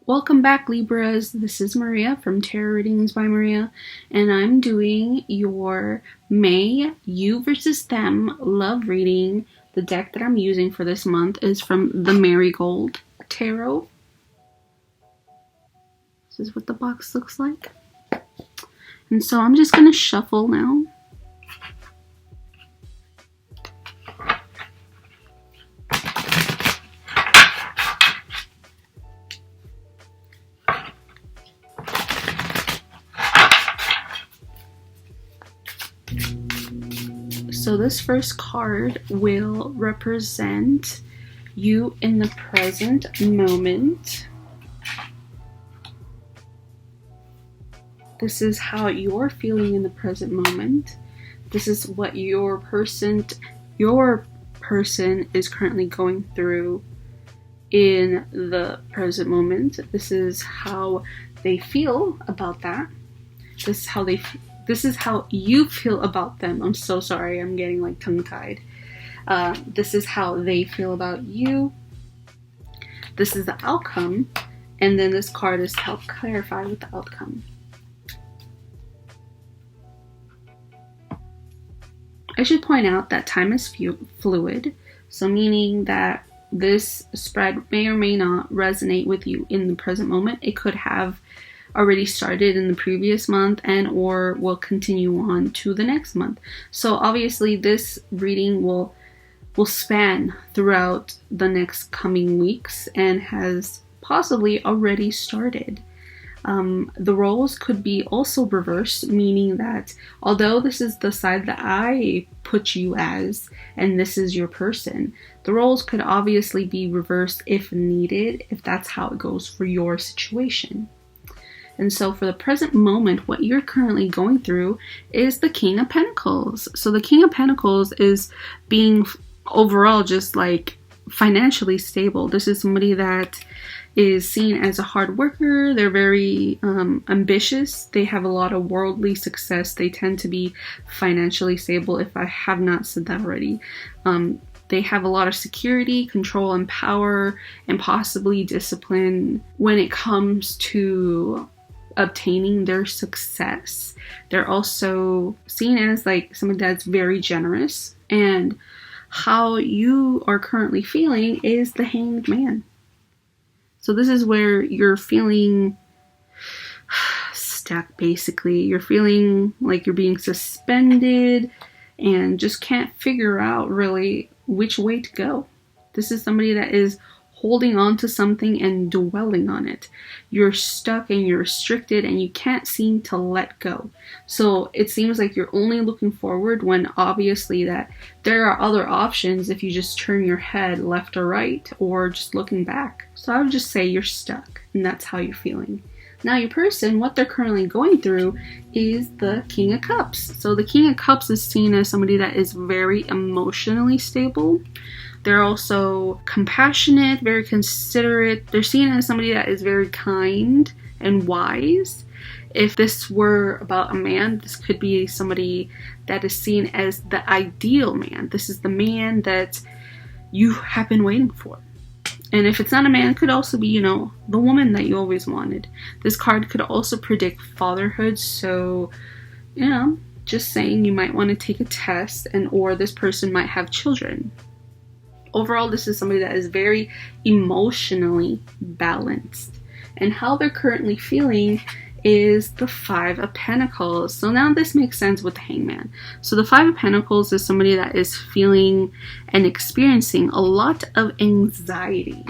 Welcome back, Libras. This is Maria from Tarot Readings by Maria, and I'm doing your May You versus Them love reading. The deck that I'm using for this month is from the Marigold Tarot. This is what the box looks like. And so I'm just going to shuffle now. So this first card will represent you in the present moment. This is how you're feeling in the present moment. This is what your person is currently going through in the present moment. This is how they feel about that. This is how you feel about them. I'm so sorry, I'm getting like tongue-tied. This is how they feel about you. This is the outcome. And then this card is to help clarify with the outcome. I should point out that time is fluid. So meaning that this spread may or may not resonate with you in the present moment. It could have already started in the previous month and or will continue on to the next month. So obviously this reading will span throughout the next coming weeks and has possibly already started. The roles could be also reversed, meaning that although this is the side that I put you as and this is your person, the roles could obviously be reversed if needed, if that's how it goes for your situation. And so for the present moment, what you're currently going through is the King of Pentacles. So the King of Pentacles is being overall just like financially stable. This is somebody that is seen as a hard worker. They're very ambitious. They have a lot of worldly success. They tend to be financially stable, if I have not said that already. They have a lot of security, control, and power, and possibly discipline when it comes to obtaining their success. They're also seen as like someone that's very generous. And how you are currently feeling is the Hanged Man. So this is where you're feeling stuck, basically. You're feeling like you're being suspended and just can't figure out really which way to go. This is somebody that is holding on to something and dwelling on it. You're stuck and you're restricted and you can't seem to let go. So it seems like you're only looking forward when obviously that there are other options if you just turn your head left or right or just looking back. So I would just say you're stuck and that's how you're feeling. Now your person, what they're currently going through is the King of Cups. So the King of Cups is seen as somebody that is very emotionally stable. They're also compassionate, very considerate. They're seen as somebody that is very kind and wise. If this were about a man, this could be somebody that is seen as the ideal man. This is the man that you have been waiting for. And if it's not a man, it could also be, the woman that you always wanted. This card could also predict fatherhood. So, just saying you might want to take a test or this person might have children. Overall, this is somebody that is very emotionally balanced. And how they're currently feeling is the Five of Pentacles. So now this makes sense with the Hangman. So the Five of Pentacles is somebody that is feeling and experiencing a lot of anxiety.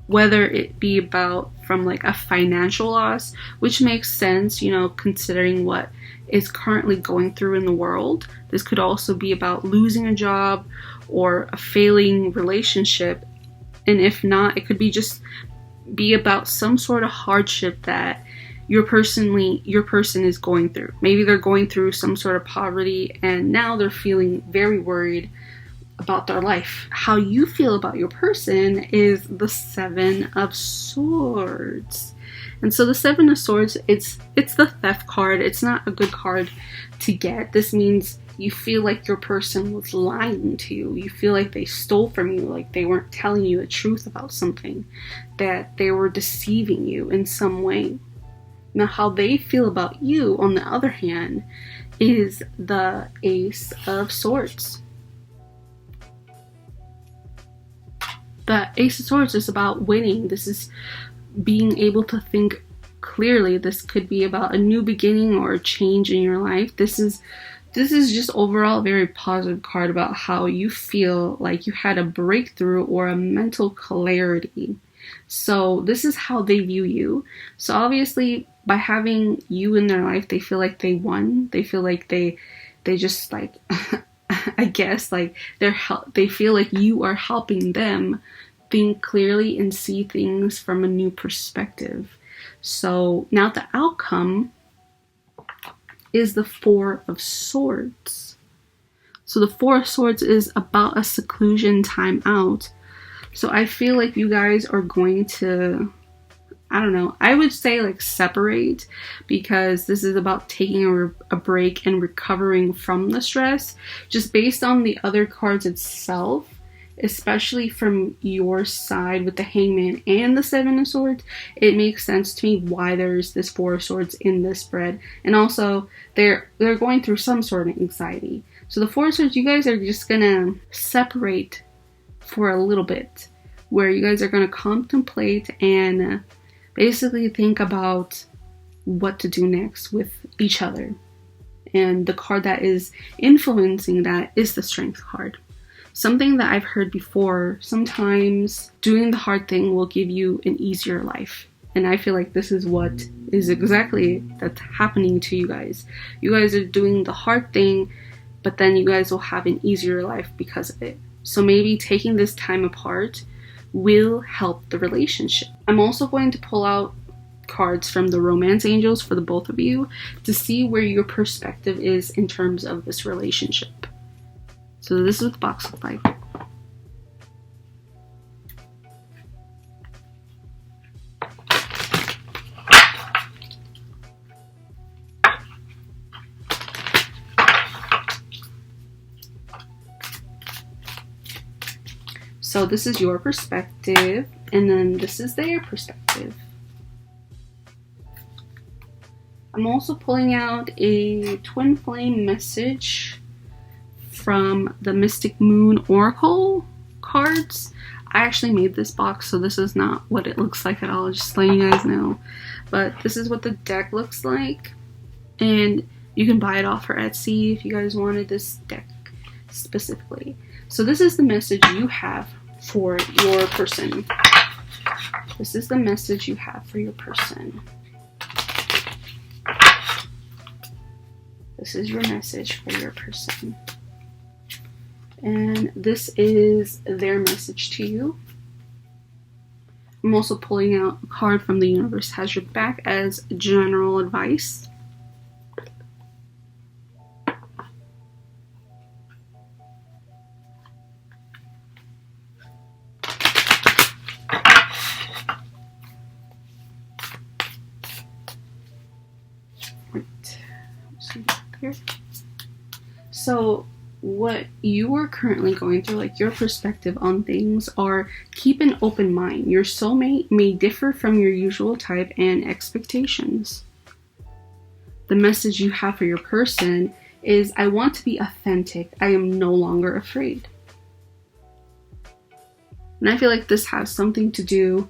Whether it be about from like a financial loss, which makes sense, considering what is currently going through in the world. This could also be about losing a job or a failing relationship. And if not, it could be about some sort of hardship that your person is going through. Maybe they're going through some sort of poverty and now they're feeling very worried about their life. How you feel about your person is the Seven of Swords. And so the Seven of Swords, it's the theft card. It's not a good card to get. This means You feel like your person was lying to you. You feel like they stole from you, like they weren't telling you the truth about something, that they were deceiving you in some way. Now, how they feel about you, on the other hand, is the Ace of Swords. The Ace of Swords is about winning. This is being able to think clearly. This could be about a new beginning or a change in your life. This is just overall a very positive card about how you feel like you had a breakthrough or a mental clarity. So this is how they view you. So obviously, by having you in their life, they feel like they won. They feel like they just like, I guess, like they feel like you are helping them think clearly and see things from a new perspective. So now the outcome is the Four of Swords. So the Four of Swords is about a seclusion, time out. So I feel like you guys are going to, I don't know, I would say like separate, because this is about taking a break and recovering from the stress. Just based on the other cards itself, especially from your side with the Hangman and the Seven of Swords, it makes sense to me why there's this Four of Swords in this spread. And also, they're going through some sort of anxiety. So the Four of Swords, you guys are just gonna separate for a little bit, where you guys are gonna contemplate and basically think about what to do next with each other. And the card that is influencing that is the Strength card. Something that I've heard before, sometimes doing the hard thing will give you an easier life. And I feel like this is what is exactly that's happening to you guys. You guys are doing the hard thing, but then you guys will have an easier life because of it. So maybe taking this time apart will help the relationship. I'm also going to pull out cards from the Romance Angels for the both of you to see where your perspective is in terms of this relationship. So this is what the box looks like. So this is your perspective, and then this is their perspective. I'm also pulling out a twin flame message from the Mystic Moon Oracle cards. I actually made this box, so this is not what it looks like at all, just letting you guys know. But this is what the deck looks like, and you can buy it off for Etsy if you guys wanted this deck specifically. So this is the message you have for your person. This is the message you have for your person. This is your message for your person. And this is their message to you. I'm also pulling out a card from the universe has your back as general advice. So what you are currently going through, like your perspective on things, are keep an open mind. Your soulmate may differ from your usual type and expectations. The message you have for your person is, I want to be authentic. I am no longer afraid. And I feel like this has something to do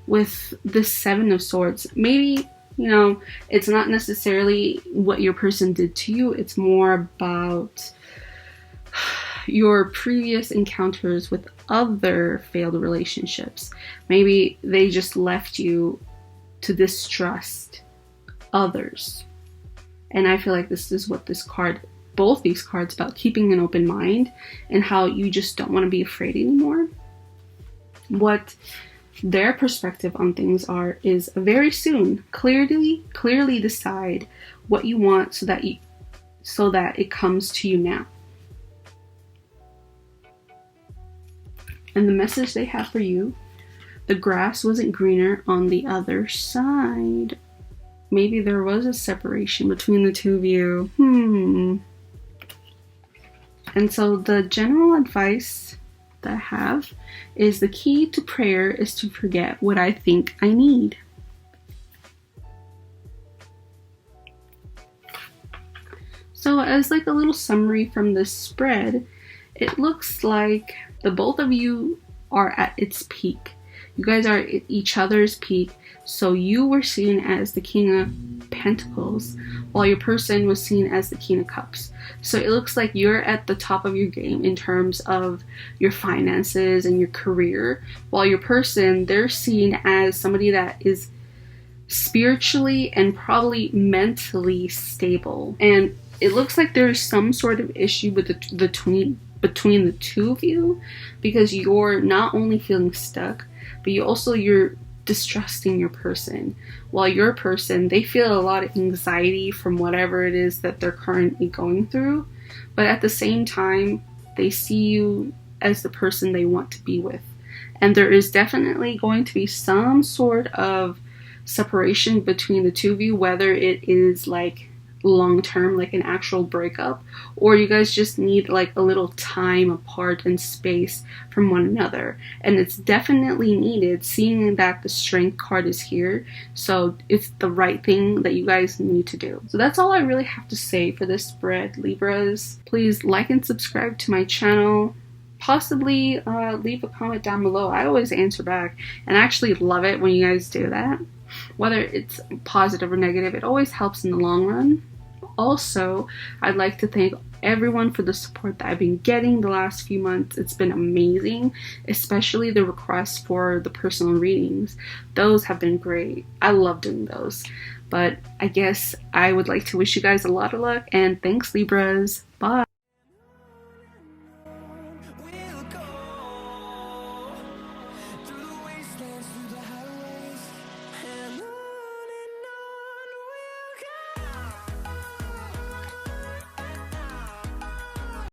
with the Seven of Swords. Maybe, you know, it's not necessarily what your person did to you. It's more about your previous encounters with other failed relationships. Maybe they just left you to distrust others. And I feel like this is what this card, both these cards, about keeping an open mind and how you just don't want to be afraid anymore. What their perspective on things are is very soon clearly decide what you want so that it comes to you now. And the message they have for you, the grass wasn't greener on the other side. Maybe there was a separation between the two of you. And so the general advice that I have is the key to prayer is to forget what I think I need. So as like a little summary from this spread, it looks like the both of you are at its peak. You guys are at each other's peak. So you were seen as the King of Pentacles, while your person was seen as the King of Cups. So it looks like you're at the top of your game in terms of your finances and your career, while your person, they're seen as somebody that is spiritually and probably mentally stable. And it looks like there's some sort of issue with between the two of you, because you're not only feeling stuck, but you're distrusting your person, while your person, they feel a lot of anxiety from whatever it is that they're currently going through, but at the same time they see you as the person they want to be with. And there is definitely going to be some sort of separation between the two of you, whether it is like long term, like an actual breakup, or you guys just need like a little time apart and space from one another. And it's definitely needed, seeing that the Strength card is here, so it's the right thing that you guys need to do. So that's all I really have to say for this spread, Libras. Please like and subscribe to my channel. Possibly leave a comment down below. I always answer back, and I actually love it when you guys do that. Whether it's positive or negative, it always helps in the long run. Also, I'd like to thank everyone for the support that I've been getting the last few months. It's been amazing, especially the requests for the personal readings. Those have been great. I love doing those. But I guess I would like to wish you guys a lot of luck, and thanks, Libras. Bye.